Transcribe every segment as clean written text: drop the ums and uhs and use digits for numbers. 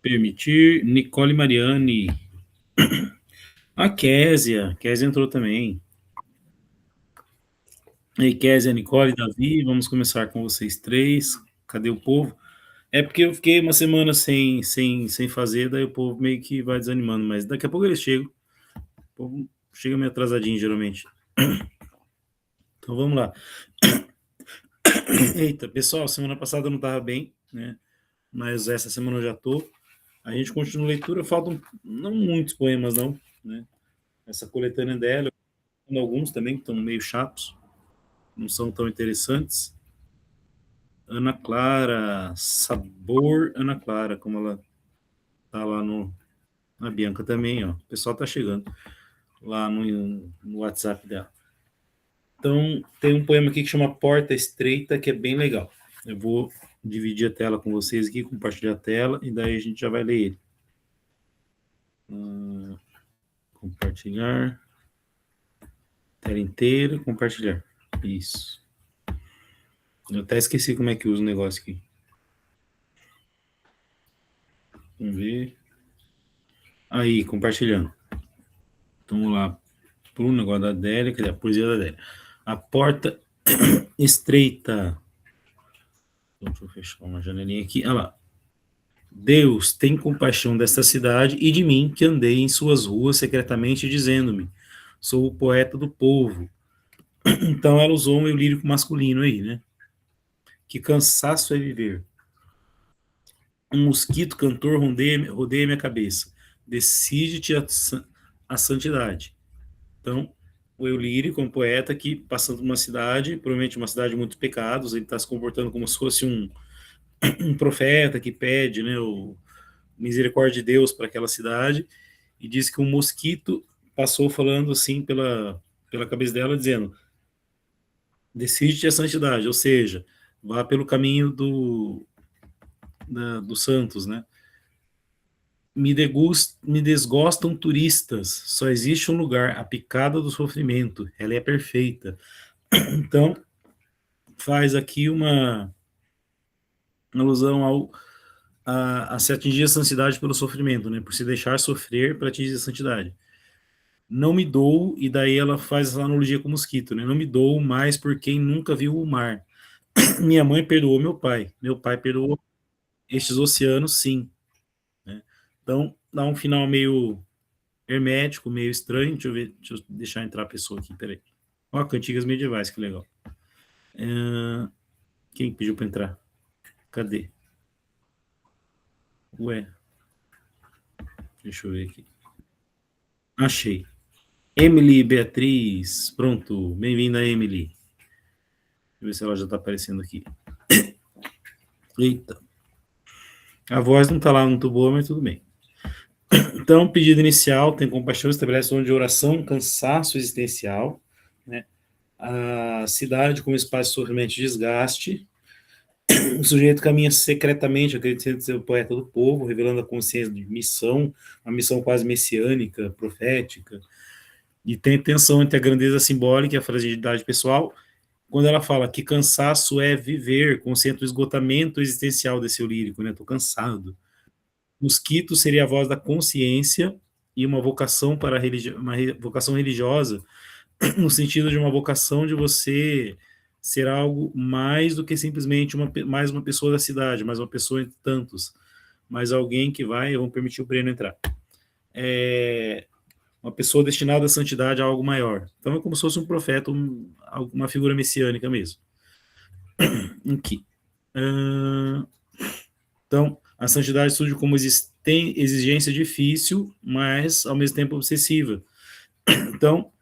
Permitir, Nicole Mariani. A Késia entrou também. E aí, Késia, Nicole, Davi, vamos começar com vocês três. Cadê o povo? É porque eu fiquei uma semana sem fazer, daí o povo meio que vai desanimando, mas daqui a pouco eles chegam. O povo chega meio atrasadinho, geralmente. Então vamos lá. Eita, pessoal, semana passada eu não estava bem, né? Mas essa semana eu já tô. A gente continua a leitura, faltam não muitos poemas, não, né? Essa coletânea dela, alguns também que estão meio chatos, não são tão interessantes. Ana Clara, Sabor Ana Clara, como ela tá lá na Bianca também, ó. O pessoal tá chegando lá no WhatsApp dela. Então, tem um poema aqui que chama Porta Estreita, que é bem legal. Eu vou dividir a tela com vocês aqui, compartilhar a tela, e daí a gente já vai ler ele. Compartilhar. Tela inteira, compartilhar. Isso. Eu até esqueci como é que usa o negócio aqui. Vamos ver. Aí, compartilhando. Então, vamos lá para o negócio da Adélia, que é a poesia da Adélia. A porta estreita. Deixa eu fechar uma janelinha aqui. Olha lá. Deus tem compaixão desta cidade e de mim, que andei em suas ruas secretamente, dizendo-me: sou o poeta do povo. Então ela usou um eu lírico masculino aí, né? Que cansaço é viver. Um mosquito cantor rodeia minha cabeça. Decide-te a santidade. Então, o eu lírico, um poeta que, passando por uma cidade, provavelmente uma cidade de muitos pecados, ele está se comportando como se fosse um profeta que pede, né, o misericórdia de Deus para aquela cidade, e diz que um mosquito passou falando assim pela cabeça dela, dizendo: decide-te a santidade, ou seja, vá pelo caminho dos santos, né? Me desgostam turistas, só existe um lugar, a picada do sofrimento, ela é perfeita. Então, faz aqui uma alusão a se atingir a santidade pelo sofrimento, né? Por se deixar sofrer para atingir a santidade. Não me dou, e daí ela faz essa analogia com o mosquito, né? Não me dou mais por quem nunca viu o mar. Minha mãe perdoou meu pai perdoou estes oceanos, sim. Né? Então, dá um final meio hermético, meio estranho. Deixa eu ver, deixa eu deixar entrar a pessoa aqui, peraí. Ó, cantigas medievais, que legal. Quem pediu para entrar? Cadê? Ué, deixa eu ver aqui. Achei. Emily Beatriz, pronto. Bem-vinda, Emily. Deixa eu ver se ela já está aparecendo aqui. Eita. A voz não está lá muito boa, mas tudo bem. Então, pedido inicial, tem compaixão, estabelece zona de oração, cansaço existencial, né? A cidade como espaço de sofrimento e desgaste. O sujeito caminha secretamente, acreditando ser o poeta do povo, revelando a consciência de missão, uma missão quase messiânica, profética, e tem tensão entre a grandeza simbólica e a fragilidade pessoal, quando ela fala que cansaço é viver, consciente do esgotamento existencial desse eu lírico, né? Estou cansado. Mosquito seria a voz da consciência e uma vocação para uma vocação religiosa, no sentido de uma vocação de você ser algo mais do que simplesmente mais uma pessoa da cidade, mais uma pessoa entre tantos, mais alguém que vai, vamos permitir o Breno entrar, uma pessoa destinada à santidade, a algo maior. Então é como se fosse um profeta, uma figura messiânica mesmo. Aqui. Então, a santidade surge como exigência difícil, mas ao mesmo tempo obsessiva. Então,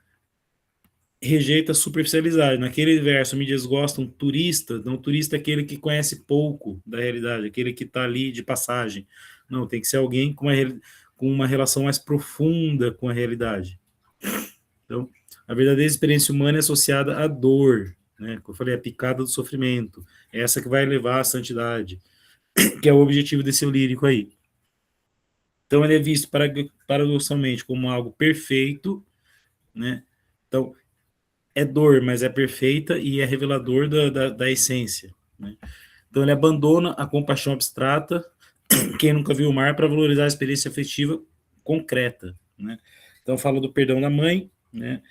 rejeita a superficialidade. Naquele verso, me desgosta um turista. Não, turista é aquele que conhece pouco da realidade, aquele que está ali de passagem. Não, tem que ser alguém com uma relação mais profunda com a realidade. Então, a verdadeira experiência humana é associada à dor, né? Como eu falei, a picada do sofrimento. É essa que vai levar à santidade, que é o objetivo desse lírico aí. Então, ele é visto paradoxalmente como algo perfeito, né? Então, é dor, mas é perfeita e é revelador da essência. Né? Então, ele abandona a compaixão abstrata quem nunca viu o mar, para valorizar a experiência afetiva concreta, né? Então fala do perdão da mãe, né?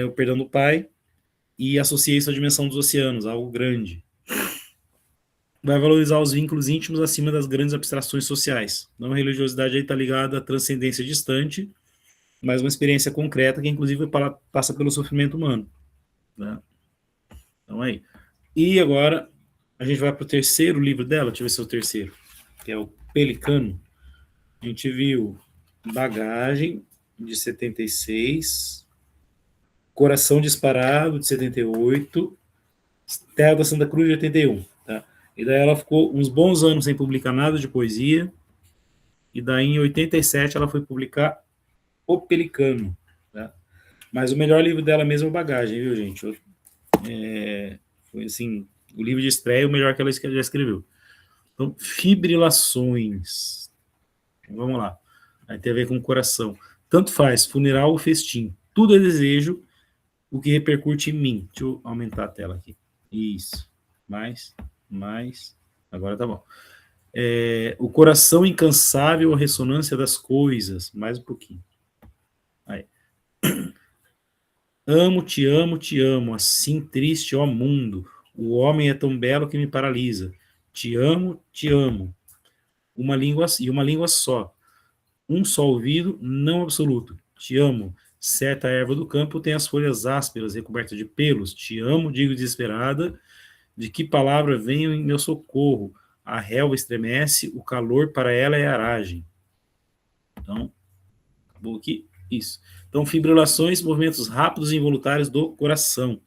O perdão do pai, e associa isso à dimensão dos oceanos, algo grande. Vai valorizar os vínculos íntimos acima das grandes abstrações sociais. Então a religiosidade aí está ligada à transcendência distante, mas uma experiência concreta que inclusive passa pelo sofrimento humano, né? Então aí. E agora a gente vai para o terceiro livro dela, deixa eu ver se é o terceiro, que é o Pelicano. A gente viu Bagagem, de 76, Coração Disparado, de 78, Terra da Santa Cruz, de 81. Tá? E daí ela ficou uns bons anos sem publicar nada de poesia, e daí em 87 ela foi publicar O Pelicano. Tá? Mas o melhor livro dela mesmo é o Bagagem, viu, gente? Foi assim, o livro de estreia, o melhor que ela já escreveu. Então, fibrilações. Vamos lá. Aí tem a ver com o coração. Tanto faz, funeral ou festim. Tudo é desejo, o que repercute em mim. Deixa eu aumentar a tela aqui. Isso. Mais. Agora tá bom. O coração incansável, a ressonância das coisas. Mais um pouquinho. Aí. Amo, te amo, assim triste, ó mundo. O homem é tão belo que me paralisa. Te amo, uma língua só. Um só ouvido, não absoluto. Te amo. Certa erva do campo tem as folhas ásperas, recobertas de pelos. Te amo, digo desesperada. De que palavra venho em meu socorro? A relva estremece, o calor para ela é aragem. Então, vou aqui. Isso. Então, fibrilações, movimentos rápidos e involuntários do coração.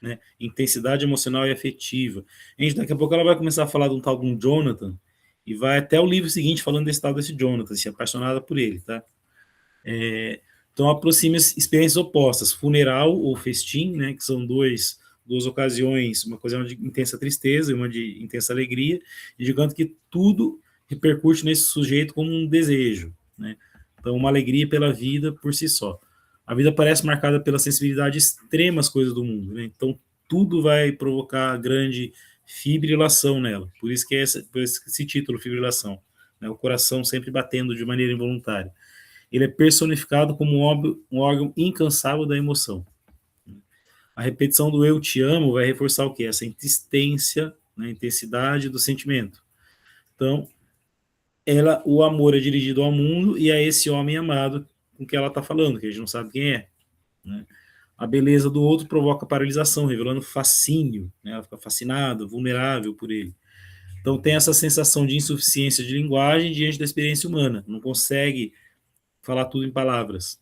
Né? Intensidade emocional e afetiva. Gente, daqui a pouco ela vai começar a falar de um tal de um Jonathan, e vai até o livro seguinte falando desse tal desse Jonathan, se apaixonada por ele, tá? Então aproxima experiências opostas, funeral ou festim, né, que são duas ocasiões, uma ocasião de intensa tristeza e uma de intensa alegria, indicando que tudo repercute nesse sujeito como um desejo, né? Então uma alegria pela vida por si só. A vida parece marcada pela sensibilidade extrema às coisas do mundo, né? Então tudo vai provocar grande fibrilação nela, por isso que por esse título, fibrilação, né? O coração sempre batendo de maneira involuntária. Ele é personificado como um órgão incansável da emoção. A repetição do eu te amo vai reforçar o quê? Essa insistência, né, a intensidade do sentimento. Então, o amor é dirigido ao mundo e a esse homem amado com que ela está falando, que a gente não sabe quem é. Né? A beleza do outro provoca paralisação, revelando fascínio, né? Ela fica fascinada, vulnerável por ele. Então tem essa sensação de insuficiência de linguagem diante da experiência humana, não consegue falar tudo em palavras.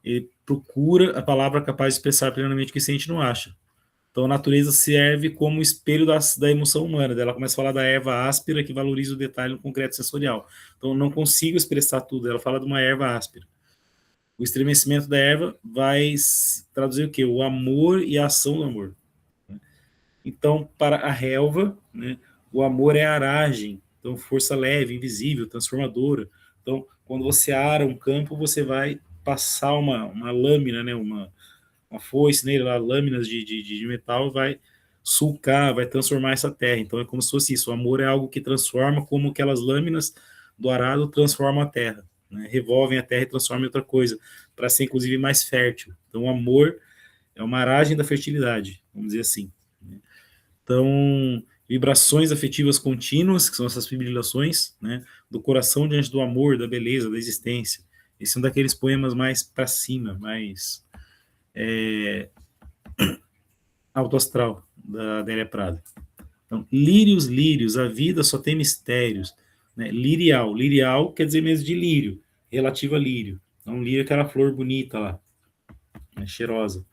Ele procura a palavra capaz de expressar plenamente o que sente e não acha. Então a natureza serve como espelho da emoção humana. Ela começa a falar da erva áspera que valoriza o detalhe no concreto sensorial. Então não consigo expressar tudo. Ela fala de uma erva áspera. O estremecimento da erva vai traduzir o quê? O amor e a ação do amor. Então, para a relva, né, o amor é aragem. Então, força leve, invisível, transformadora. Então, quando você ara um campo, você vai passar uma lâmina, né, uma foice nele, lá, lâminas de metal, vai sulcar, vai transformar essa terra. Então, é como se fosse isso. O amor é algo que transforma, como aquelas lâminas do arado transformam a terra. Né, revolvem a terra e transformam em outra coisa, para ser, inclusive, mais fértil. Então, o amor é uma aragem da fertilidade, vamos dizer assim. Então, vibrações afetivas contínuas, que são essas fibrilações, né, do coração diante do amor, da beleza, da existência. Esse é um daqueles poemas mais para cima, mais alto astral, da Adélia Prado. Então, lírios, lírios, a vida só tem mistérios. Né? Lirial, lirial quer dizer mesmo de lírio, relativo a lírio. Então, lírio é aquela flor bonita lá, né, cheirosa.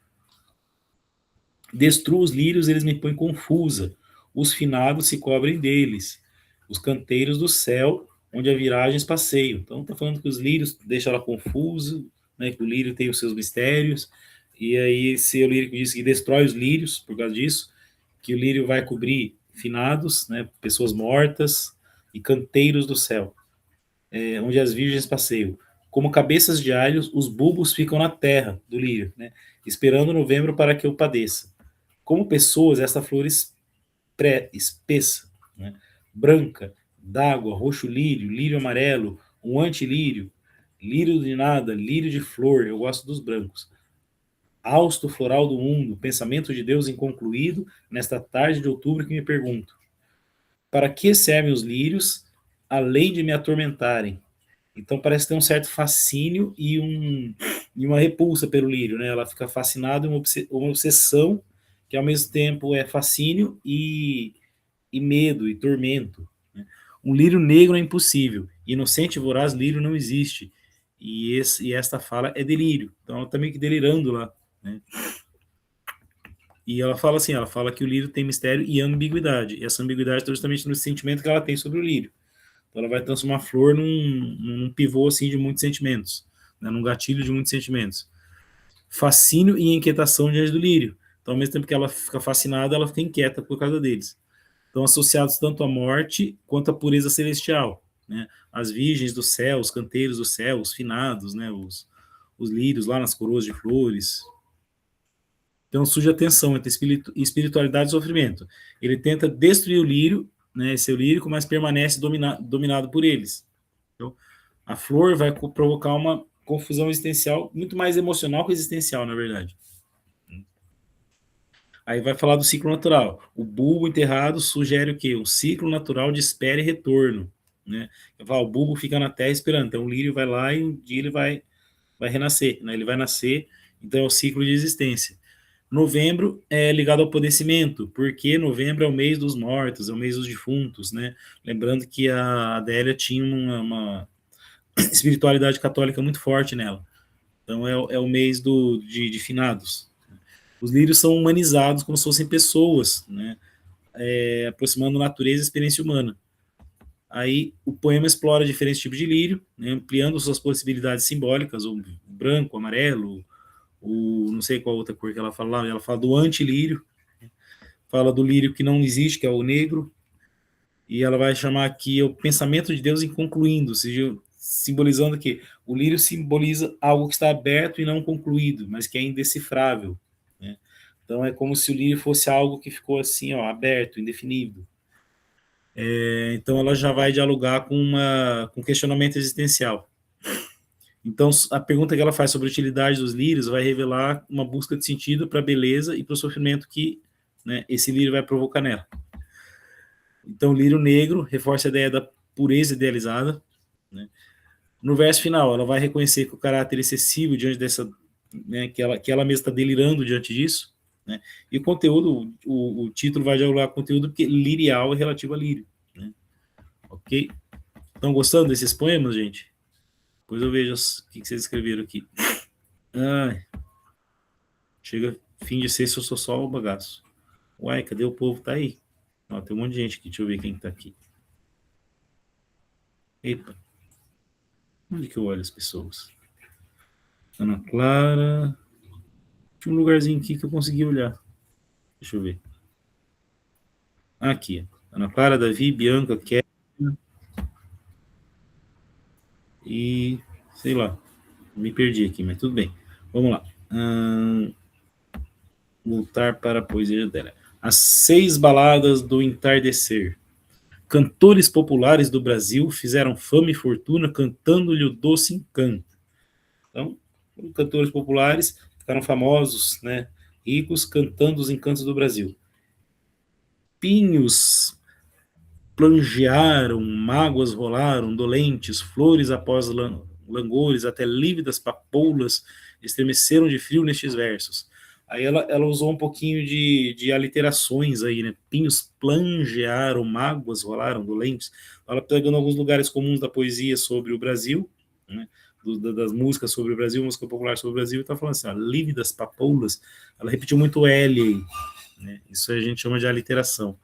Destruo os lírios, eles me põem confusa. Os finados se cobrem deles. Os canteiros do céu, onde a viragens passeio. Então, está falando que os lírios deixam ela confusa, né, que o lírio tem os seus mistérios. E aí, esse lírico diz que destrói os lírios por causa disso, que o lírio vai cobrir finados, né, pessoas mortas e canteiros do céu, onde as virgens passeiam. Como cabeças de alhos, os bulbos ficam na terra do lírio, né, esperando novembro para que eu padeça. Como pessoas, essa flor espessa, né, branca, d'água, roxo lírio, lírio amarelo, um antilírio, lírio de nada, lírio de flor, eu gosto dos brancos. Hausto floral do mundo, pensamento de Deus inconcluído, nesta tarde de outubro que me pergunto, para que servem os lírios, além de me atormentarem? Então parece ter um certo fascínio e uma repulsa pelo lírio, né? Ela fica fascinada, uma obsessão que ao mesmo tempo é fascínio e medo e tormento. Né? Um lírio negro é impossível, inocente e voraz lírio não existe. E esta fala é delírio. Então ela está meio que delirando lá. Né? E ela fala assim, ela fala que o lírio tem mistério e ambiguidade. E essa ambiguidade está justamente no sentimento que ela tem sobre o lírio. Então ela vai transformar a flor num pivô assim, de muitos sentimentos, né? Num gatilho de muitos sentimentos. Fascínio e inquietação diante do lírio. Então, ao mesmo tempo que ela fica fascinada, ela fica inquieta por causa deles. Estão associados tanto à morte quanto à pureza celestial. Né? As virgens do céu, os canteiros do céu, os finados, né? Os lírios lá nas coroas de flores. Então surge a tensão entre espiritualidade e sofrimento. Ele tenta destruir o lírio, né, ser lírico, mas permanece dominado por eles. Então, a flor vai provocar uma confusão existencial, muito mais emocional que existencial, na verdade. Aí vai falar do ciclo natural. O bulbo enterrado sugere o quê? Um ciclo natural de espera e retorno. Né? O bulbo fica na terra esperando. Então o lírio vai lá e um dia ele vai renascer. Né? Ele vai nascer, então é o ciclo de existência. Novembro é ligado ao padecimento, porque novembro é o mês dos mortos, é o mês dos defuntos, né? Lembrando que a Adélia tinha uma espiritualidade católica muito forte nela. Então é o mês de finados. Os lírios são humanizados como se fossem pessoas, né? Aproximando natureza e experiência humana. Aí o poema explora diferentes tipos de lírio, né? Ampliando suas possibilidades simbólicas, o branco, o amarelo, o não sei qual outra cor que ela fala do antilírio, fala do lírio que não existe, que é o negro, e ela vai chamar aqui o pensamento de Deus inconcluindo, ou seja, simbolizando que o lírio simboliza algo que está aberto e não concluído, mas que é indecifrável. Né? Então é como se o lírio fosse algo que ficou assim, ó, aberto, indefinido. Então ela já vai dialogar com questionamento existencial. Então a pergunta que ela faz sobre a utilidade dos lírios vai revelar uma busca de sentido para a beleza e para o sofrimento que, né, esse lírio vai provocar nela. Então o lírio negro reforça a ideia da pureza idealizada. Né? No verso final, ela vai reconhecer que o caráter excessivo diante dessa, né, que ela mesma está delirando diante disso. Né? E o conteúdo, o título vai dialogar com o conteúdo porque lirial é relativo a lírio. Né? Ok? Estão gostando desses poemas, gente? Depois eu vejo o que vocês escreveram aqui. Chega fim de ser, se eu sou só o bagaço. Uai, cadê o povo? Tá aí. Ó, tem um monte de gente aqui. Deixa eu ver quem tá aqui. Epa. Onde que eu olho as pessoas? Ana Clara. Tinha um lugarzinho aqui que eu consegui olhar. Deixa eu ver. Aqui. Ana Clara, Davi, Bianca, Kevin. E sei lá. Me perdi aqui, mas tudo bem. Vamos lá. Voltar para a poesia dela. As 6 baladas do entardecer. Cantores populares do Brasil fizeram fama e fortuna cantando-lhe o doce encanto. Então, cantores populares ficaram famosos, né, ricos, cantando os encantos do Brasil. Pinhos plangearam, mágoas rolaram, dolentes, flores após langores, até lívidas papoulas estremeceram de frio nestes versos. Aí ela usou um pouquinho de aliterações aí, né? Pinhos plangearam, mágoas rolaram, dolentes. Ela pegando alguns lugares comuns da poesia sobre o Brasil, né? Das músicas sobre o Brasil, música popular sobre o Brasil, e tá falando assim, ó, lívidas papoulas. Ela repetiu muito L aí, né? Isso a gente chama de aliteração.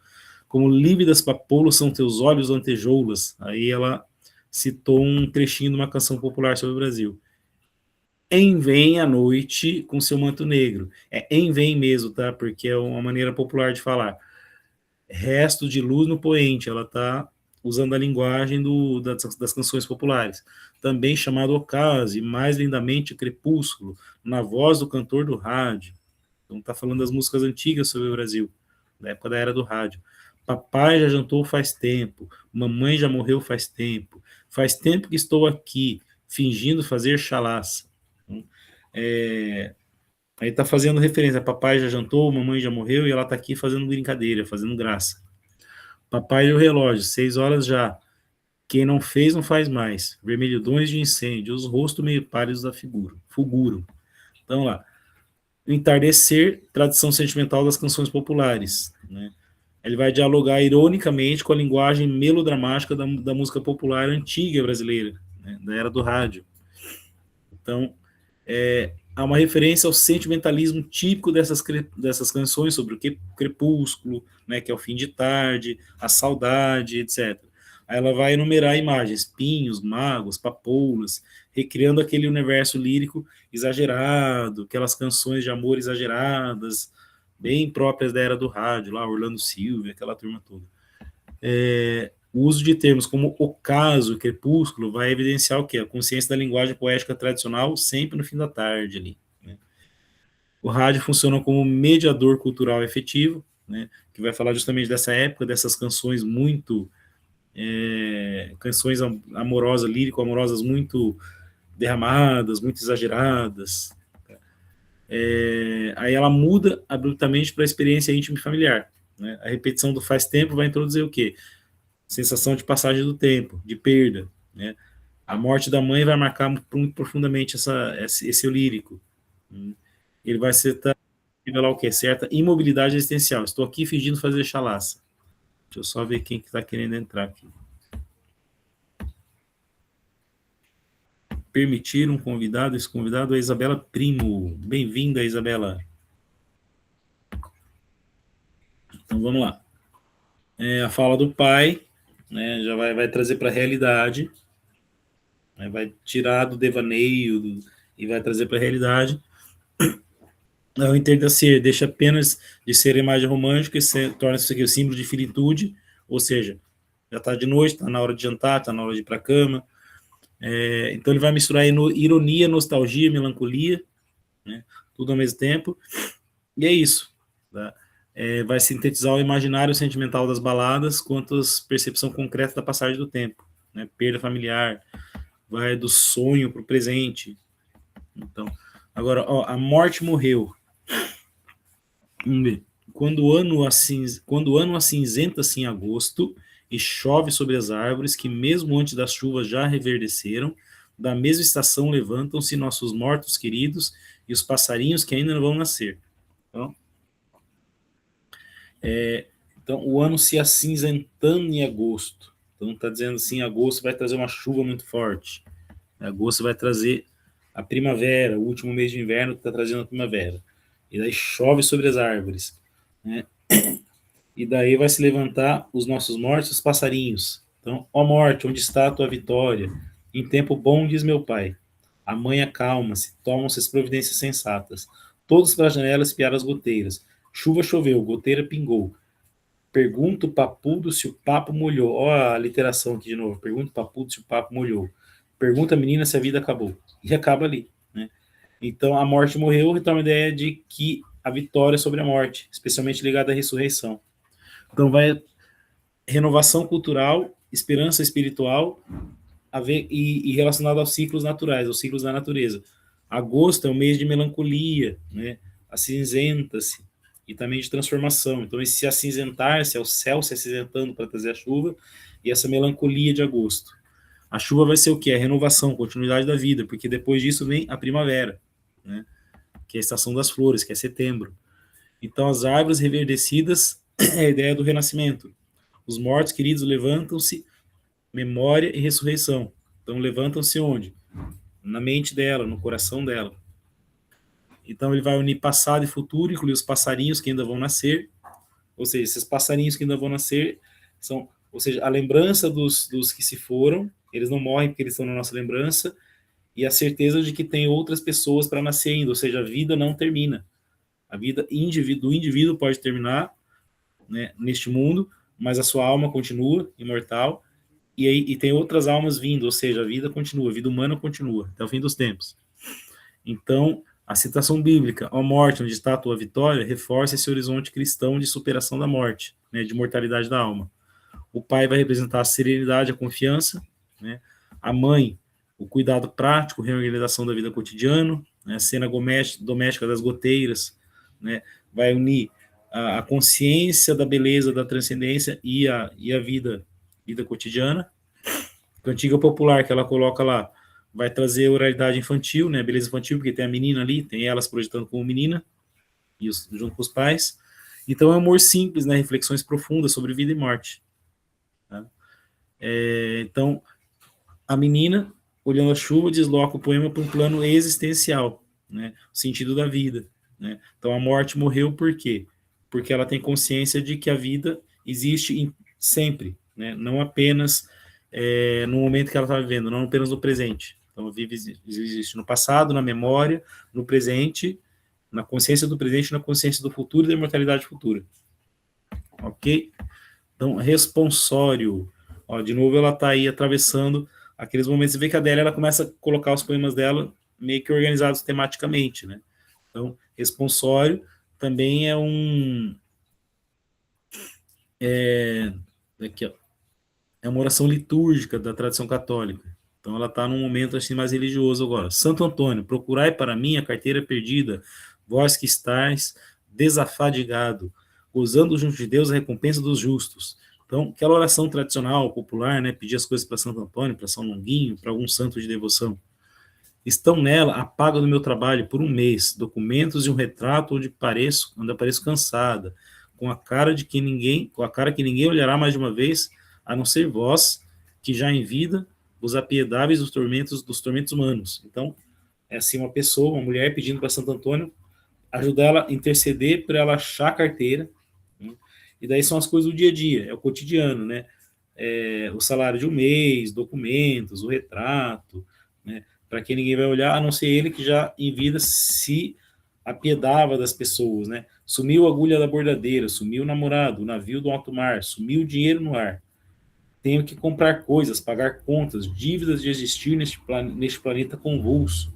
Como lívidas papoulas são teus olhos lantejoulas. Aí ela citou um trechinho de uma canção popular sobre o Brasil. Em vem a noite com seu manto negro. É em vem mesmo, tá? Porque é uma maneira popular de falar. Resto de luz no poente. Ela tá usando a linguagem das canções populares. Também chamado ocaso, e mais lindamente crepúsculo, na voz do cantor do rádio. Então tá falando das músicas antigas sobre o Brasil, da época da era do rádio. Papai já jantou faz tempo, mamãe já morreu faz tempo que estou aqui, fingindo fazer chalaça. Então, aí está fazendo referência, papai já jantou, mamãe já morreu, e ela está aqui fazendo brincadeira, fazendo graça. Papai e o relógio, 6 horas já. Quem não fez, não faz mais. Vermelhidões de incêndio, os rostos meio pálidos da figura. Fulguram. Então lá. Entardecer, tradição sentimental das canções populares. Né? Ele vai dialogar ironicamente com a linguagem melodramática da música popular antiga brasileira, né? Da era do rádio. Então, há uma referência ao sentimentalismo típico dessas canções sobre o crepúsculo, né, que é o fim de tarde, a saudade, etc. Aí ela vai enumerar imagens, pinhos, magos, papoulas, recriando aquele universo lírico exagerado, aquelas canções de amor exageradas, bem próprias da era do rádio, lá Orlando Silva, aquela turma toda. O uso de termos como ocaso, crepúsculo, vai evidenciar o quê? A consciência da linguagem poética tradicional sempre no fim da tarde ali. Né? O rádio funciona como mediador cultural efetivo, né? Que vai falar justamente dessa época, dessas canções muito... canções amorosas, lírico-amorosas muito derramadas, muito exageradas. Aí ela muda abruptamente para a experiência íntima e familiar. Né? A repetição do faz tempo vai introduzir o quê? Sensação de passagem do tempo, de perda. Né? A morte da mãe vai marcar muito profundamente esse lírico. Ele vai revelar o quê? Certa imobilidade existencial. Estou aqui fingindo fazer chalaça. Deixa eu só ver quem está querendo entrar aqui. Permitir um convidado, esse convidado é a Isabela Primo. Bem-vinda, Isabela. Então vamos lá. A fala do pai, né, já vai trazer para a realidade, né, vai tirar do devaneio e vai trazer para a realidade. Ao entardecer, deixa apenas de ser imagem romântica e torna-se isso aqui o símbolo de finitude, ou seja, já está de noite, está na hora de jantar, está na hora de ir para a cama. Então ele vai misturar ironia, nostalgia, melancolia, né, tudo ao mesmo tempo, e é isso. Tá? Vai sintetizar o imaginário sentimental das baladas quanto à percepção concreta da passagem do tempo, né, perda familiar, vai do sonho para o presente. Então, agora, ó, a morte morreu. Vamos ver. Quando o ano acinzenta-se em agosto e chove sobre as árvores que mesmo antes das chuvas já reverdeceram, da mesma estação levantam-se nossos mortos queridos e os passarinhos que ainda não vão nascer. Então o ano se acinzentando em agosto. Então está dizendo assim, agosto vai trazer uma chuva muito forte. Agosto vai trazer a primavera, o último mês de inverno está trazendo a primavera. E daí chove sobre as árvores. Né? E daí vai se levantar os nossos mortos, os passarinhos. Então, ó morte, onde está a tua vitória? Em tempo bom, diz meu pai. A mãe acalma-se, tomam-se as providências sensatas. Todos para a janela espiar as goteiras. Chuva choveu, goteira pingou. Pergunta o papudo se o papo molhou. Ó a literação aqui de novo. Pergunta o papudo se o papo molhou. Pergunta a menina se a vida acabou. E acaba ali. Né? Então, a morte morreu, então a ideia de que a vitória sobre a morte, especialmente ligada à ressurreição. Então, vai renovação cultural, esperança espiritual e relacionado aos ciclos naturais, aos ciclos da natureza. Agosto é um mês de melancolia, né? Acinzenta-se, e também de transformação. Então, esse acinzentar-se é o céu se acinzentando para trazer a chuva, e essa melancolia de agosto. A chuva vai ser o quê? A renovação, continuidade da vida, porque depois disso vem a primavera, né? Que é a estação das flores, que é setembro. Então, as árvores reverdecidas é a ideia do renascimento. Os mortos queridos levantam-se, memória e ressurreição. Então, levantam-se onde? Na mente dela, no coração dela. Então, ele vai unir passado e futuro, incluir os passarinhos que ainda vão nascer. Ou seja, esses passarinhos que ainda vão nascer são, ou seja, a lembrança dos que se foram, eles não morrem porque eles estão na nossa lembrança, e a certeza de que tem outras pessoas para nascer ainda, ou seja, a vida não termina. A vida do indivíduo pode terminar, né, neste mundo, mas a sua alma continua imortal, e tem outras almas vindo, ou seja, a vida continua, a vida humana continua, até o fim dos tempos. Então, A citação bíblica, a morte, onde está a tua vitória, reforça esse horizonte cristão de superação da morte, né, de mortalidade da alma. O pai vai representar a serenidade, a confiança, né? A mãe, o cuidado prático, reorganização da vida cotidiana, né? A cena doméstica das goteiras, né? Vai unir a consciência da beleza, da transcendência e a vida cotidiana. Cantiga popular, que ela coloca lá, vai trazer a oralidade infantil, né? Beleza infantil, porque tem a menina ali, tem elas projetando como menina, junto com os pais. Então é um amor simples, né? Reflexões profundas sobre vida e morte. Tá? Então, a menina, olhando a chuva, desloca o poema para um plano existencial, né? O sentido da vida. Né? Então, a morte morreu por quê? Porque ela tem consciência de que a vida existe sempre, né? Não apenas no momento que ela está vivendo, não apenas no presente. Então, existe no passado, na memória, no presente, na consciência do presente, na consciência do futuro e da imortalidade futura. Ok? Então, responsório. Ó, de novo, ela está aí atravessando aqueles momentos. Você vê que a Adélia ela começa a colocar os poemas dela meio que organizados tematicamente, né? Então, responsório também é aqui, ó, é uma oração litúrgica da tradição católica. Então, ela está num momento assim mais religioso agora. Santo Antônio, procurai para mim a carteira perdida, vós que estáis desafadigado, gozando junto de Deus a recompensa dos justos. Então, aquela oração tradicional, popular, né, pedir as coisas para Santo Antônio, para São Longuinho, para algum santo de devoção. Estão nela a paga do meu trabalho por um mês, documentos e um retrato onde apareço cansada, com a cara que ninguém olhará mais de uma vez, a não ser vós, que já em vida vos apiedáveis dos tormentos humanos. Então, é assim uma pessoa, uma mulher pedindo para Santo Antônio ajudar ela a interceder para ela achar a carteira, né? E daí são as coisas do dia a dia, é o cotidiano, né? O salário de um mês, documentos, o retrato, né? Para que ninguém vai olhar, a não ser ele que já em vida se apiedava das pessoas, né? Sumiu a agulha da bordadeira, sumiu o namorado, o navio do alto mar, sumiu o dinheiro no ar. Tenho que comprar coisas, pagar contas, dívidas de existir neste planeta convulso.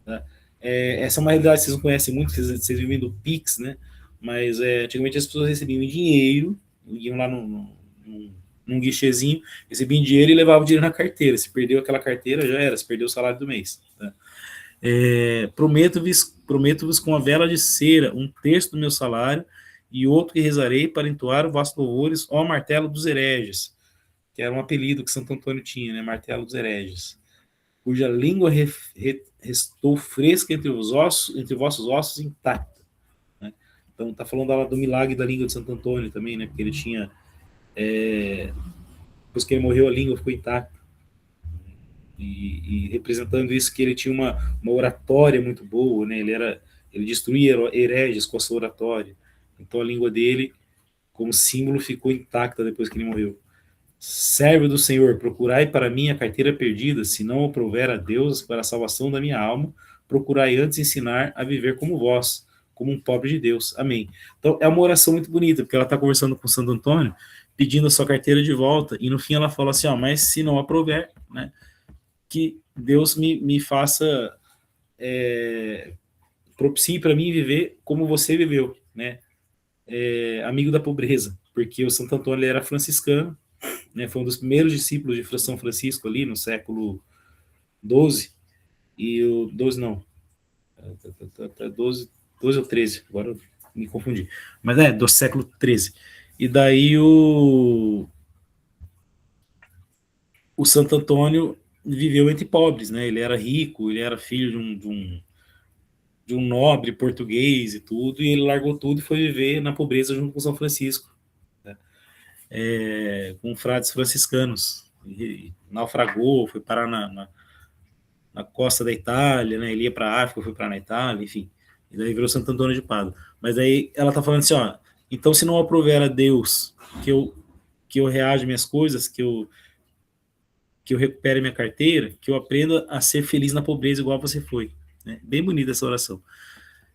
Tá? Essa é uma realidade que vocês não conhecem muito, vocês vivem do Pix, né? Mas antigamente as pessoas recebiam dinheiro, iam lá num guichezinho, recebiam dinheiro e levavam o dinheiro na carteira. Se perdeu aquela carteira, já era, se perdeu o salário do mês. Tá? Prometo-vos com a vela de cera um terço do meu salário e outro que rezarei para entoar o vosso louvores, ó martelo dos hereges, que era um apelido que Santo Antônio tinha, né? Martelo dos hereges, cuja língua restou fresca entre vossos ossos intacta. Né? Então está falando lá do milagre da língua de Santo Antônio também, né? Porque ele tinha, depois que ele morreu, a língua ficou intacta. E representando isso que ele tinha uma oratória muito boa, né? Ele destruía hereges com a sua oratória. Então a língua dele, como símbolo, ficou intacta depois que ele morreu. Servo do Senhor, procurai para mim a carteira perdida, se não aprouver a Deus para a salvação da minha alma, procurai antes ensinar a viver como vós, como um pobre de Deus. Amém. Então é uma oração muito bonita, porque ela está conversando com Santo Antônio, pedindo a sua carteira de volta, e no fim ela fala assim, mas se não aprouver, né, que Deus me faça, propicie para mim viver como você viveu, né, amigo da pobreza, porque o Santo Antônio ele era franciscano, né, foi um dos primeiros discípulos de São Francisco ali no século XII, e o 12 não, 12 ou 13, agora eu me confundi, mas do século XIII. E daí o Santo Antônio viveu entre pobres, né? Ele era rico, ele era filho de um nobre português e tudo, e ele largou tudo e foi viver na pobreza junto com São Francisco, né? Com frades franciscanos. E naufragou, foi parar na costa da Itália, né? Ele ia para a África, foi para na Itália, enfim. E daí virou Santo Antônio de Pádua. Mas aí ela tá falando assim, então se não aprover a Deus que eu reaja minhas coisas, que eu recupere minha carteira, que eu aprenda a ser feliz na pobreza igual você foi. Né? Bem bonita essa oração.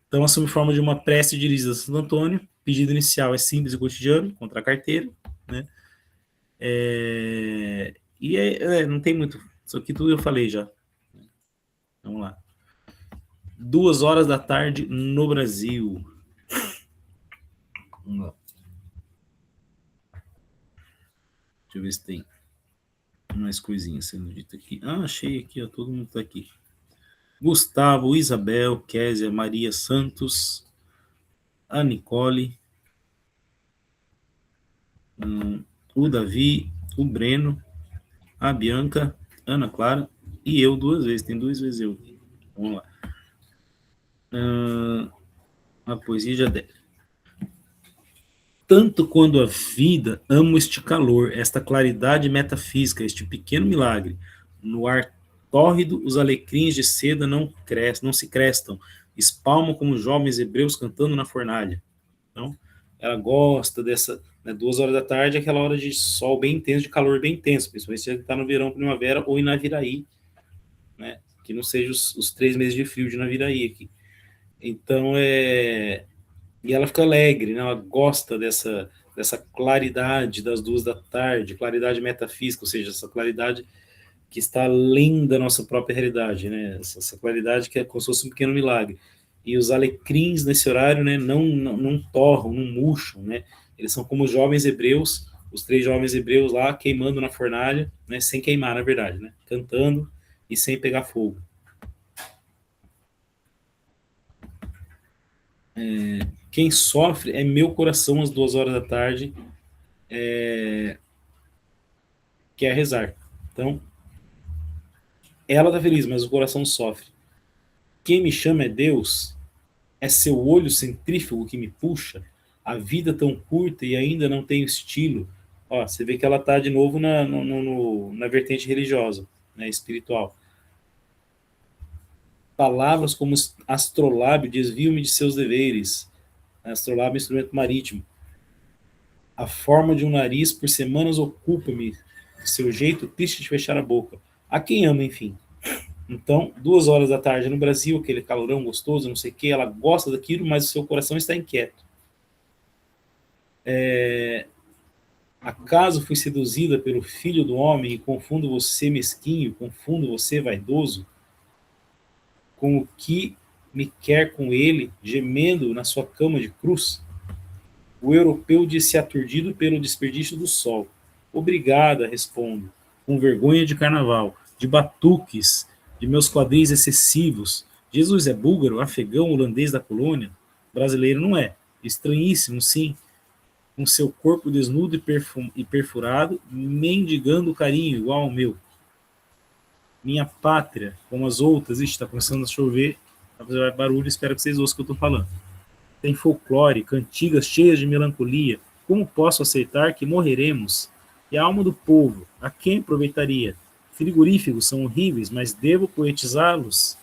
Então assume forma de uma prece dirigida a Santo Antônio. Pedido inicial é simples e cotidiano, contra a carteira, né? Não tem muito. Isso aqui tudo eu falei já. Vamos lá. 2 horas da tarde no Brasil. Vamos lá. Deixa eu ver se tem mais coisinhas sendo dita aqui. Achei aqui, ó, todo mundo tá aqui. Gustavo, Isabel, Késia, Maria Santos, a Nicole, o Davi, o Breno, a Bianca, Ana Clara e eu 2 vezes. Tem 2 vezes eu. Vamos lá. A poesia já deve. Tanto quando a vida, amo este calor, esta claridade metafísica, este pequeno milagre. No ar tórrido, os alecrins de seda não se crestam, espalmam como jovens hebreus cantando na fornalha. Então, ela gosta dessa, né, 2 horas da tarde, aquela hora de sol bem intenso, de calor bem intenso, principalmente se ele está no verão, primavera ou em Naviraí, né, que não seja os 3 meses de frio de Naviraí aqui. Então, e ela fica alegre, né? Ela gosta dessa claridade das 2 da tarde, claridade metafísica, ou seja, essa claridade que está além da nossa própria realidade, né? Essa claridade que é como se fosse um pequeno milagre. E os alecrins nesse horário, né, não torram, não murcham, né? Eles são como os jovens hebreus, os 3 jovens hebreus lá queimando na fornalha, né, sem queimar, na verdade, né? Cantando e sem pegar fogo. Quem sofre é meu coração às 2 horas da tarde, quer rezar. Então, ela tá feliz, mas o coração sofre. Quem me chama é Deus? É seu olho centrífugo que me puxa? A vida tão curta e ainda não tenho estilo. Ó, você vê que ela tá de novo na vertente religiosa, né, espiritual. Palavras como astrolábio desviam-me de seus deveres. Astrolábio é um instrumento marítimo. A forma de um nariz por semanas ocupa-me de seu jeito triste de fechar a boca. A quem ama, enfim. Então, 2 horas da tarde no Brasil, aquele calorão gostoso, não sei o que, ela gosta daquilo, mas o seu coração está inquieto. Acaso fui seduzida pelo filho do homem e confundo você mesquinho, confundo você vaidoso, com o que me quer com ele, gemendo na sua cama de cruz? O europeu disse aturdido pelo desperdício do sol. Obrigada, respondo, com vergonha de carnaval, de batuques, de meus quadris excessivos. Jesus é búlgaro, afegão, holandês da colônia? Brasileiro não é. Estranhíssimo, sim, com seu corpo desnudo e perfurado, mendigando carinho igual ao meu. Minha pátria, como as outras, está começando a chover, a fazer barulho, espero que vocês ouçam o que eu estou falando. Tem folclore, cantigas cheias de melancolia. Como posso aceitar que morreremos? E a alma do povo, a quem aproveitaria? Frigoríficos são horríveis, mas devo poetizá-los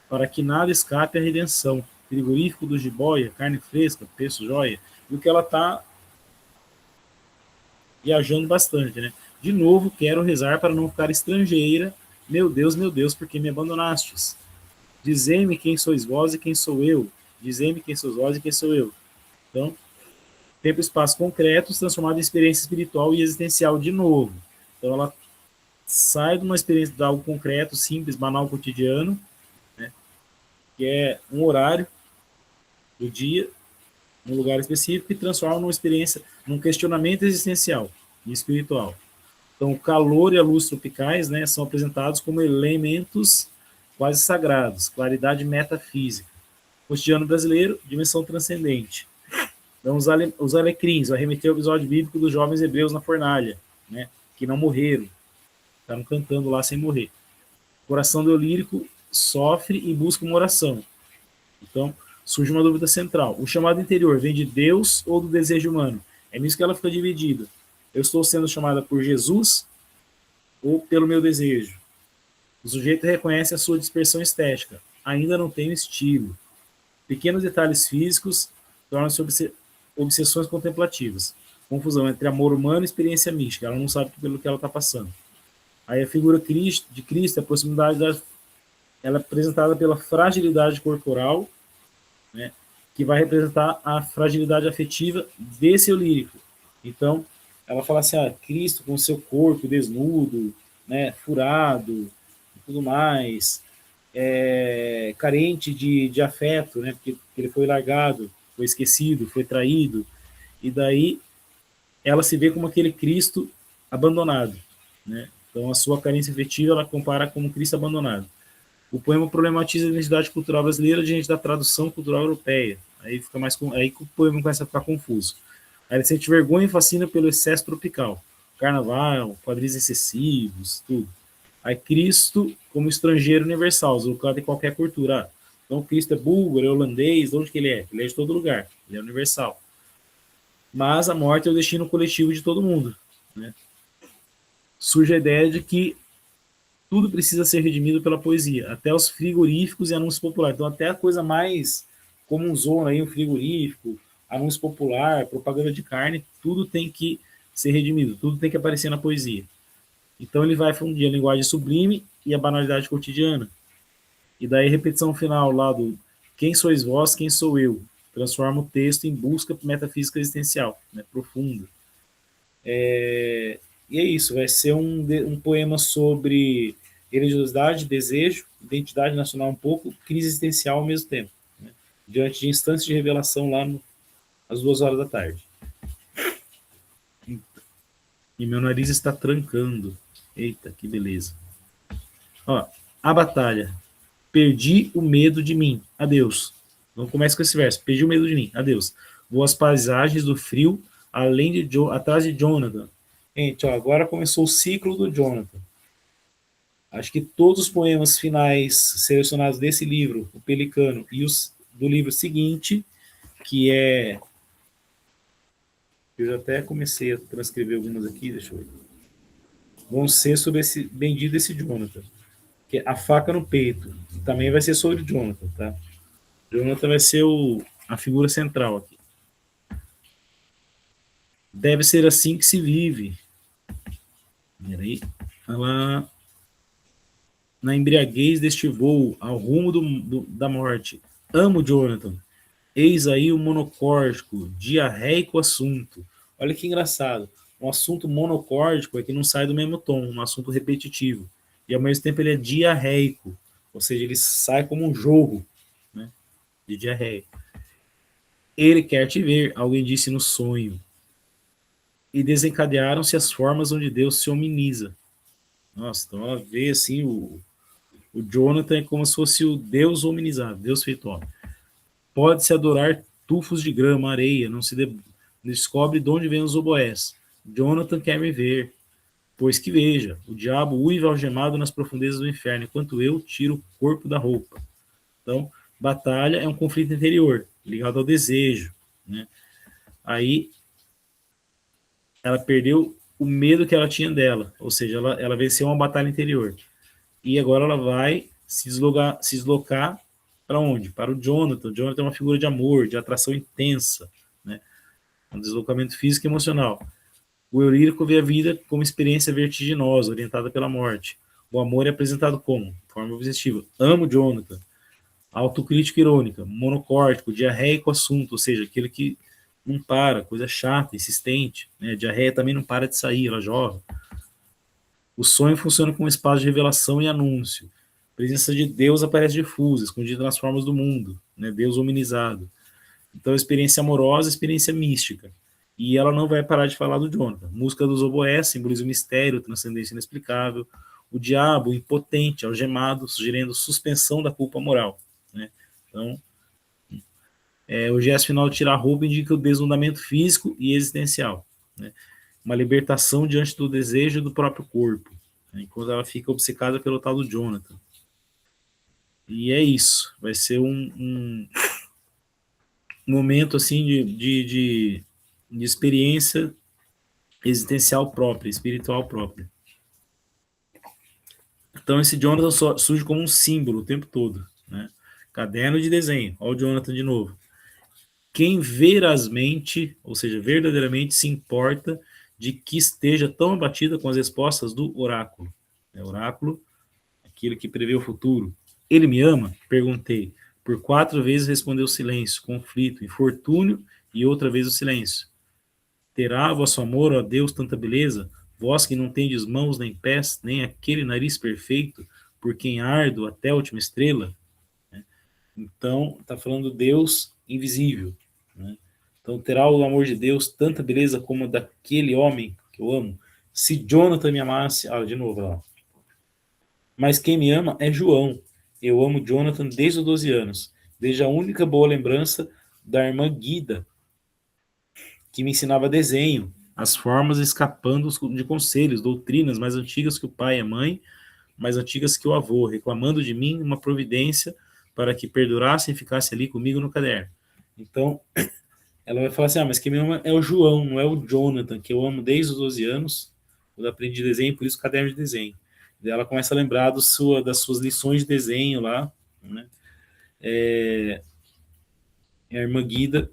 para que nada escape à redenção. Frigorífico do jiboia, carne fresca, preço joia. E o que ela está viajando bastante, né? De novo, quero rezar para não ficar estrangeira. Meu Deus, por que me abandonastes? Dizei-me quem sois vós e quem sou eu. Dizei-me quem sois vós e quem sou eu. Então, tempo e espaço concretos transformado em experiência espiritual e existencial de novo. Então, ela sai de uma experiência de algo concreto, simples, banal, cotidiano, né, que é um horário do dia, num lugar específico, e transforma numa experiência, num questionamento existencial e espiritual. Então, o calor e a luz tropicais, né, são apresentados como elementos quase sagrados, claridade metafísica. Cotidiano brasileiro, dimensão transcendente. Então, os alecrins, vai remeter ao episódio bíblico dos jovens hebreus na fornalha, né, que não morreram, estavam cantando lá sem morrer. O coração do lírico sofre e busca uma oração. Então, surge uma dúvida central. O chamado interior vem de Deus ou do desejo humano? É nisso que ela fica dividida. Eu estou sendo chamada por Jesus ou pelo meu desejo? O sujeito reconhece a sua dispersão estética. Ainda não tenho estilo. Pequenos detalhes físicos tornam-se obsessões contemplativas. Confusão entre amor humano e experiência mística. Ela não sabe pelo que ela está passando. Aí a figura de Cristo, a proximidade ela é apresentada pela fragilidade corporal, né, que vai representar a fragilidade afetiva desse eu lírico. Então, ela fala assim, Cristo com seu corpo desnudo, né, furado e tudo mais, carente de afeto, né? Porque ele foi largado, foi esquecido, foi traído, e daí ela se vê como aquele Cristo abandonado, né? Então a sua carência afetiva ela compara como Cristo abandonado. O poema problematiza a identidade cultural brasileira diante da tradução cultural europeia. Aí fica mais aí que o poema começa a ficar confuso. Aí ele sente vergonha e fascina pelo excesso tropical, carnaval, quadris excessivos, tudo. Aí Cristo como estrangeiro universal, deslocado em qualquer cultura. Então Cristo é búlgaro, é holandês, de onde que ele é? Ele é de todo lugar, ele é universal. Mas a morte é o destino coletivo de todo mundo, né? Surge a ideia de que tudo precisa ser redimido pela poesia, até os frigoríficos e anúncios populares. Então, até a coisa mais comunzona aí, um frigorífico, anúncio popular, propaganda de carne, tudo tem que ser redimido, tudo tem que aparecer na poesia. Então, ele vai fundir a linguagem sublime e a banalidade cotidiana. E daí, repetição final lá do quem sois vós, quem sou eu? Transforma o texto em busca metafísica existencial, né, profunda. E é isso, vai ser um poema sobre religiosidade, desejo, identidade nacional um pouco, crise existencial ao mesmo tempo, né? Diante de instâncias de revelação lá às 2 horas da tarde. E meu nariz está trancando. Eita, que beleza. Ó, a batalha. Perdi o medo de mim. Adeus. Vamos começar com esse verso. Perdi o medo de mim. Adeus. Vou às paisagens do frio, atrás de Jonathan. Gente, ó, agora começou o ciclo do Jonathan. Acho que todos os poemas finais selecionados desse livro, O Pelicano, e os do livro seguinte, que é. Eu já até comecei a transcrever algumas aqui, deixa eu ver. Vão ser sobre esse bendito esse Jonathan, que é A Faca no Peito. Também vai ser sobre Jonathan, tá? Jonathan vai ser a figura central aqui. Deve ser assim que se vive. Peraí. Ela, na embriaguez deste voo, ao rumo da morte. Amo Jonathan. Eis aí o monocórdico, diarreico assunto. Olha que engraçado. Um assunto monocórdico é que não sai do mesmo tom, um assunto repetitivo. E ao mesmo tempo ele é diarreico, ou seja, ele sai como um jogo, né, de diarreia. Ele quer te ver, alguém disse no sonho. E desencadearam-se as formas onde Deus se hominiza. Nossa, então ela vê assim o Jonathan é como se fosse o Deus hominizado, Deus feito homem. Pode-se adorar tufos de grama, areia, não se descobre de onde vêm os oboés. Jonathan quer me ver, pois que veja, o diabo uiva algemado nas profundezas do inferno, enquanto eu tiro o corpo da roupa. Então, batalha é um conflito interior, ligado ao desejo, né? Aí, ela perdeu o medo que ela tinha dela, ou seja, ela venceu uma batalha interior. E agora ela vai se deslocar para onde? Para o Jonathan. O Jonathan é uma figura de amor, de atração intensa, né? Um deslocamento físico e emocional. O Eurírico vê a vida como experiência vertiginosa, orientada pela morte. O amor é apresentado como forma objetiva. Amo Jonathan. Autocrítica irônica, monocórtico, diarreico assunto, ou seja, aquele que não para, coisa chata, insistente. Né? A diarreia também não para de sair, ela jorra. O sonho funciona como espaço de revelação e anúncio. A presença de Deus aparece difusa, escondida nas formas do mundo, né? Deus hominizado. Então, experiência amorosa, experiência mística. E ela não vai parar de falar do Jonathan. Música dos oboés simboliza o mistério, transcendência inexplicável. O diabo, impotente, algemado, sugerindo suspensão da culpa moral. Né? Então, o gesto final de tirar a roupa indica o desnudamento físico e existencial. Né? Uma libertação diante do desejo do próprio corpo. Né? Enquanto ela fica obcecada pelo tal do Jonathan. E é isso. Vai ser um momento assim de experiência existencial própria, espiritual própria. Então esse Jonathan surge como um símbolo o tempo todo, né? Caderno de desenho, olha o Jonathan de novo. Quem verazmente, ou seja, verdadeiramente se importa de que esteja tão abatida com as respostas do oráculo. Oráculo, aquele que prevê o futuro. Ele me ama? Perguntei. Por 4 vezes respondeu silêncio, conflito, infortúnio e outra vez o silêncio. Terá vosso amor, ó Deus, tanta beleza? Vós que não tendes mãos nem pés, nem aquele nariz perfeito, por quem ardo até a última estrela. Então, está falando Deus invisível. Né? Então, terá o amor de Deus tanta beleza como daquele homem que eu amo? Se Jonathan me amasse... de novo lá. Mas quem me ama é João. Eu amo Jonathan desde os 12 anos. Desde a única boa lembrança da irmã Guida, que me ensinava desenho, as formas escapando de conselhos, doutrinas mais antigas que o pai e a mãe, mais antigas que o avô, reclamando de mim uma providência para que perdurasse e ficasse ali comigo no caderno. Então, ela vai falar assim, mas quem me ama é o João, não é o Jonathan, que eu amo desde os 12 anos, quando eu aprendi desenho, por isso caderno de desenho. Daí ela começa a lembrar das suas lições de desenho lá, né? A irmã Guida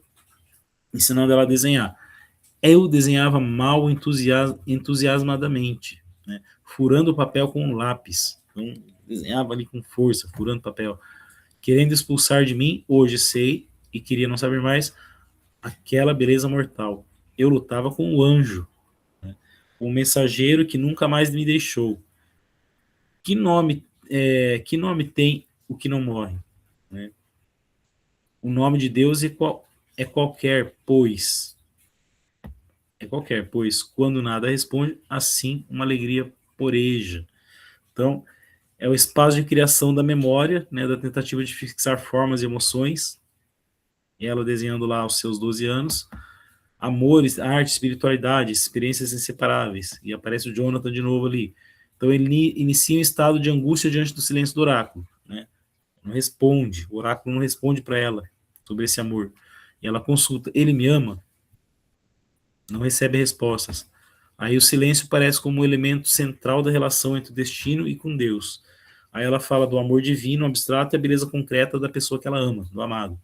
ensinando ela a desenhar. Eu desenhava mal entusiasmadamente, né? Furando o papel com um lápis. Então, desenhava ali com força, furando o papel. Querendo expulsar de mim, hoje sei, e queria não saber mais, aquela beleza mortal. Eu lutava com o anjo, né? O mensageiro que nunca mais me deixou. Que nome tem o que não morre? Né? O nome de Deus é qualquer, quando nada responde, assim uma alegria poreja. Então, é o espaço de criação da memória, né, da tentativa de fixar formas e emoções, e ela desenhando lá aos seus 12 anos, amores, arte, espiritualidade, experiências inseparáveis, e aparece o Jonathan de novo ali. Então ele inicia um estado de angústia diante do silêncio do oráculo, né? Não responde, o oráculo não responde para ela sobre esse amor. E ela consulta, ele me ama? Não recebe respostas. Aí o silêncio parece como um elemento central da relação entre o destino e com Deus. Aí ela fala do amor divino, abstrato e a beleza concreta da pessoa que ela ama, do amado.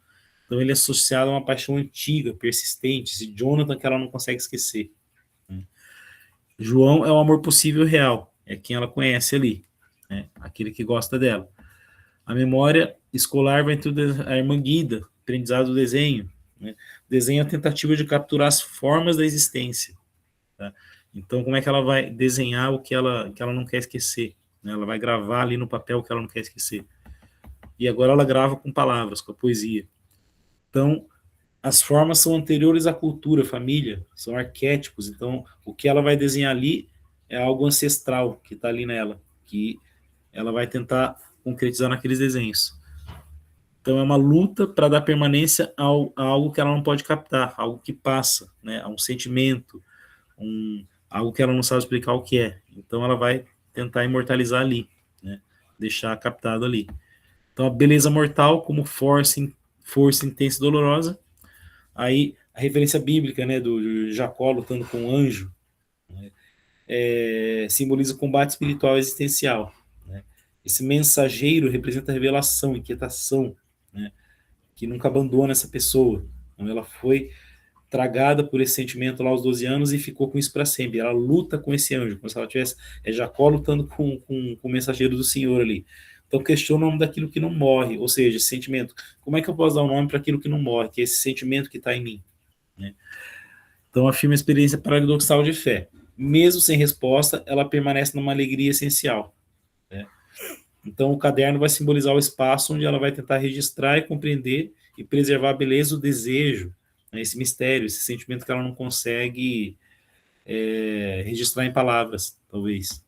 Então ele é associado a uma paixão antiga, persistente, esse Jonathan que ela não consegue esquecer. João é o amor possível e real, é quem ela conhece ali, né? Aquele que gosta dela. A memória escolar vai entre a irmã Guida, aprendizado do desenho. Né? Desenho é a tentativa de capturar as formas da existência. Tá? Então, como é que ela vai desenhar o que ela não quer esquecer? Né? Ela vai gravar ali no papel o que ela não quer esquecer. E agora ela grava com palavras, com a poesia. Então, as formas são anteriores à cultura, família, são arquétipos. Então, o que ela vai desenhar ali é algo ancestral que está ali nela, que ela vai tentar concretizar naqueles desenhos. Então, é uma luta para dar permanência a algo que ela não pode captar, algo que passa, né? A um sentimento, algo que ela não sabe explicar o que é. Então, ela vai tentar imortalizar ali, né? Deixar captado ali. Então, a beleza mortal como força intensa e dolorosa. Aí, a referência bíblica, né, do Jacó lutando com um anjo, né, simboliza o combate espiritual existencial. Né? Esse mensageiro representa a revelação, inquietação, né, que nunca abandona essa pessoa. Então, ela foi tragada por esse sentimento lá aos 12 anos e ficou com isso para sempre. Ela luta com esse anjo, como se ela tivesse Jacó lutando com o mensageiro do Senhor ali. Então questiona o nome daquilo que não morre, ou seja, esse sentimento. Como é que eu posso dar um nome para aquilo que não morre, que é esse sentimento que está em mim? Né? Então afirma a experiência paradoxal de fé. Mesmo sem resposta, ela permanece numa alegria essencial. Né? Então o caderno vai simbolizar o espaço onde ela vai tentar registrar e compreender e preservar a beleza, o desejo, né? Esse mistério, esse sentimento que ela não consegue registrar em palavras, talvez.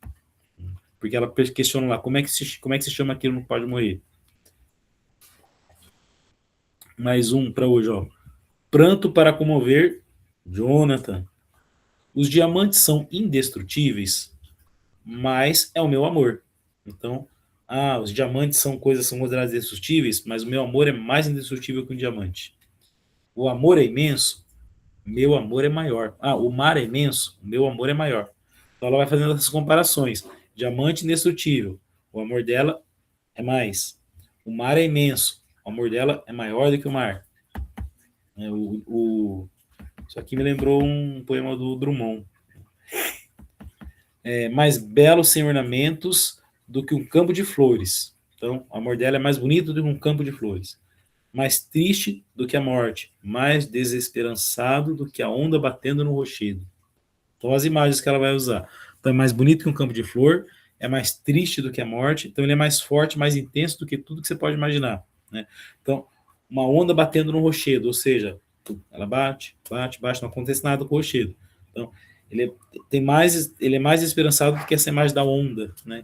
Porque ela questiona lá, como é que se chama aquilo que não pode morrer? Mais um para hoje, ó. Pranto para comover, Jonathan. Os diamantes são indestrutíveis, mas é o meu amor. Então, os diamantes são consideradas indestrutíveis, mas o meu amor é mais indestrutível que um diamante. O amor é imenso, meu amor é maior. O mar é imenso, meu amor é maior. Então ela vai fazendo essas comparações. Diamante indestrutível, o amor dela é mais. O mar é imenso, o amor dela é maior do que o mar. Isso aqui me lembrou um poema do Drummond. Mais belo sem ornamentos do que um campo de flores. Então, o amor dela é mais bonito do que um campo de flores. Mais triste do que a morte. Mais desesperançado do que a onda batendo no rochedo. Então, as imagens que ela vai usar. Então, é mais bonito que um campo de flor, é mais triste do que a morte, então ele é mais forte, mais intenso do que tudo que você pode imaginar, né? Então, uma onda batendo no rochedo, ou seja, ela bate, bate, bate, não acontece nada com o rochedo. Então, ele é mais esperançado do que essa imagem da onda, né?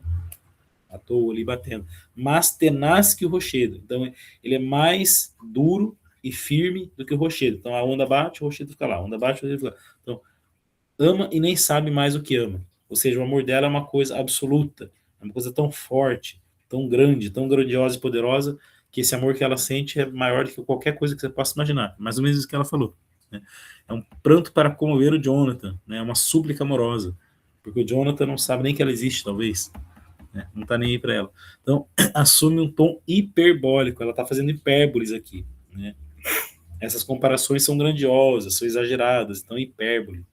À toa ali batendo. Mas tenaz que o rochedo. Então, ele é mais duro e firme do que o rochedo. Então, a onda bate, o rochedo fica lá. A onda bate, o rochedo fica lá. Então, ama e nem sabe mais o que ama. Ou seja, o amor dela é uma coisa absoluta, é uma coisa tão forte, tão grande, tão grandiosa e poderosa, que esse amor que ela sente é maior do que qualquer coisa que você possa imaginar. Mais ou menos isso que ela falou, né? É um pranto para comover o Jonathan, né? É uma súplica amorosa, porque o Jonathan não sabe nem que ela existe, talvez, né? Não está nem aí para ela. Então, assume um tom hiperbólico, ela está fazendo hipérboles aqui, né? Essas comparações são grandiosas, são exageradas, então hipérbole.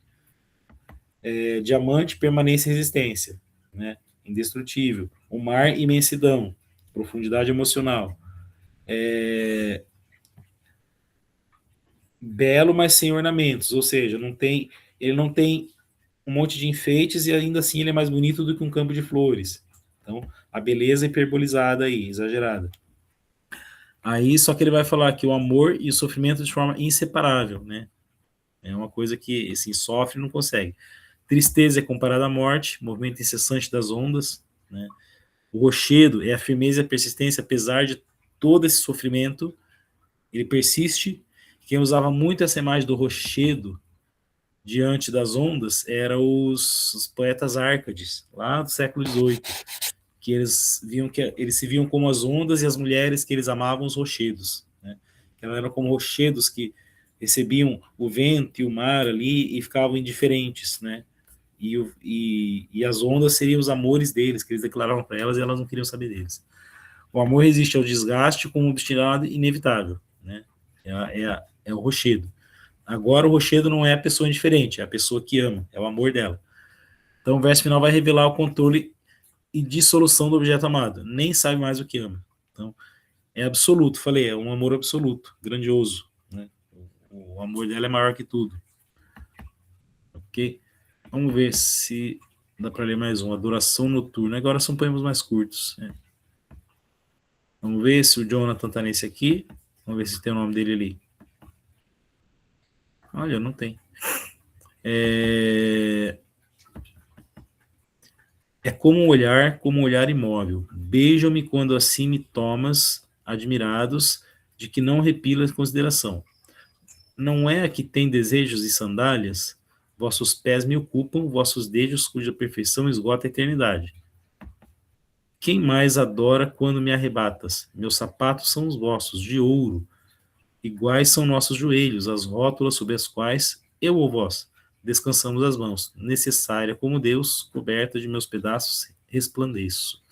Diamante, permanência e resistência, né? Indestrutível. O mar, imensidão, profundidade emocional. Belo, mas sem ornamentos, ou seja, ele não tem um monte de enfeites e ainda assim ele é mais bonito do que um campo de flores. Então, a beleza hiperbolizada aí, exagerada. Aí, só que ele vai falar que o amor e o sofrimento de forma inseparável, né? É uma coisa que, assim, sofre e não consegue. Tristeza é comparada à morte, movimento incessante das ondas, né? O rochedo é a firmeza e a persistência, apesar de todo esse sofrimento, ele persiste. Quem usava muito essa imagem do rochedo diante das ondas eram os poetas árcades, lá do século XVIII, que eles se viam como as ondas e as mulheres que eles amavam os rochedos, né? Elas eram como rochedos que recebiam o vento e o mar ali e ficavam indiferentes, né? E as ondas seriam os amores deles, que eles declaravam para elas e elas não queriam saber deles. O amor resiste ao desgaste como um obstinado inevitável, né? É o rochedo. Agora o rochedo não é a pessoa indiferente, é a pessoa que ama, é o amor dela. Então o verso final vai revelar o controle e dissolução do objeto amado. Nem sabe mais o que ama. Então é absoluto, falei, é um amor absoluto, grandioso, né? O amor dela é maior que tudo. Ok? Vamos ver se dá para ler mais um. Adoração noturna. Agora são poemas mais curtos, né? Vamos ver se o Jonathan tá nesse aqui. Vamos ver se tem o nome dele ali. Olha, não tem. É como um olhar imóvel. Beija-me quando assim me tomas, admirados, de que não repilas consideração. Não é a que tem desejos e sandálias? Vossos pés me ocupam, vossos dedos cuja perfeição esgota a eternidade. Quem mais adora quando me arrebatas? Meus sapatos são os vossos, de ouro. Iguais são nossos joelhos, as rótulas sobre as quais eu ou vós descansamos as mãos, necessária como Deus, coberta de meus pedaços, resplandeço.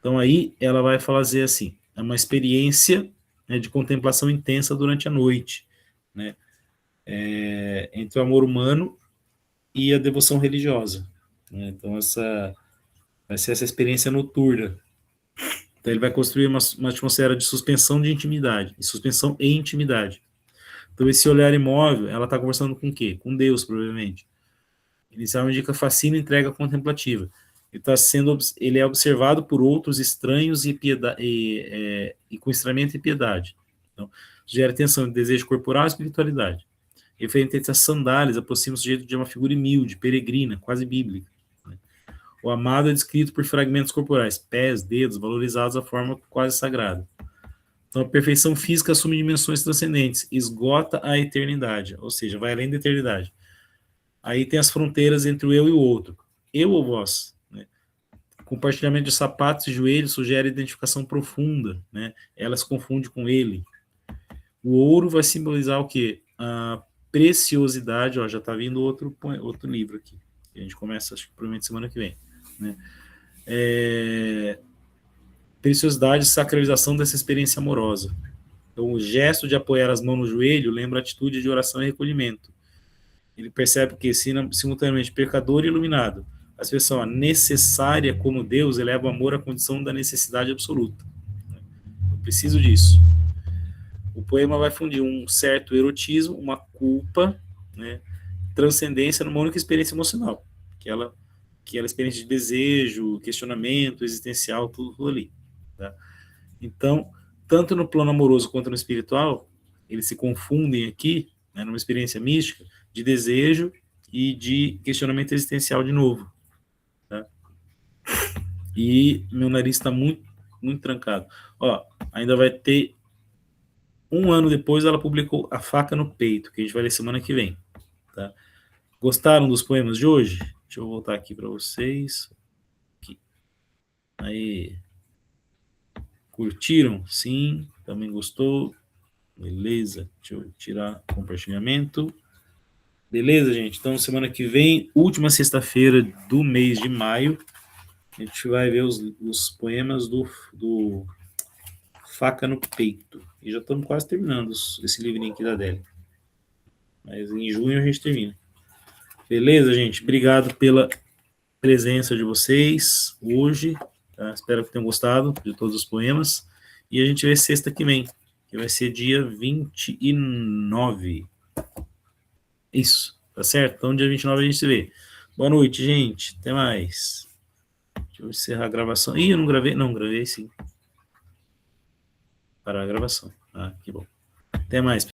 Então aí ela vai fazer assim, é uma experiência, né, de contemplação intensa durante a noite, né, entre o amor humano e a devoção religiosa, né? Então essa vai ser essa experiência noturna. Então ele vai construir uma atmosfera de suspensão de intimidade, de suspensão e intimidade. Então, esse olhar imóvel, ela está conversando com o quê? Com Deus, provavelmente. Inicial indica fascínio e entrega contemplativa. Ele é observado por outros estranhos e com estranhamento e piedade. Então, gera tensão de desejo corporal e espiritualidade. Referente a essas sandálias, aproxima o sujeito de uma figura humilde, peregrina, quase bíblica. O amado é descrito por fragmentos corporais, pés, dedos, valorizados à forma quase sagrada. Então, a perfeição física assume dimensões transcendentes, esgota a eternidade, ou seja, vai além da eternidade. Aí tem as fronteiras entre o eu e o outro. Eu ou vós, né? Compartilhamento de sapatos e joelhos sugere identificação profunda, né? Ela se confunde com ele. O ouro vai simbolizar o quê? A preciosidade, ó, já está vindo outro livro aqui. A gente começa, acho que provavelmente semana que vem, né? Preciosidade e sacralização dessa experiência amorosa. Então, o gesto de apoiar as mãos no joelho lembra a atitude de oração e recolhimento. Ele percebe que, simultaneamente, pecador e iluminado, a expressão necessária como Deus eleva o amor à condição da necessidade absoluta. Eu preciso disso. O poema vai fundir um certo erotismo, uma culpa, né, transcendência numa única experiência emocional, que ela aquela experiência de desejo, questionamento existencial, tudo ali. Tá? Então, tanto no plano amoroso quanto no espiritual, eles se confundem aqui, né, numa experiência mística, de desejo e de questionamento existencial de novo. Tá? E meu nariz está muito, muito trancado. Ó, ainda vai ter um ano depois ela publicou A Faca no Peito, que a gente vai ler semana que vem. Tá? Gostaram dos poemas de hoje? Deixa eu voltar aqui para vocês. Aqui. Aí, curtiram? Sim, também gostou? Beleza, deixa eu tirar o compartilhamento. Beleza, gente? Então, semana que vem, última sexta-feira do mês de maio, a gente vai ver os poemas do Faca no Peito. E já estamos quase terminando esse livrinho aqui da Adélia. Mas em junho a gente termina. Beleza, gente? Obrigado pela presença de vocês hoje. Tá? Espero que tenham gostado de todos os poemas. E a gente vê sexta que vem, que vai ser dia 29. Isso, tá certo? Então, dia 29 a gente se vê. Boa noite, gente. Até mais. Deixa eu encerrar a gravação. Ih, eu não gravei? Não, gravei sim. Parar a gravação. Ah, que bom. Até mais.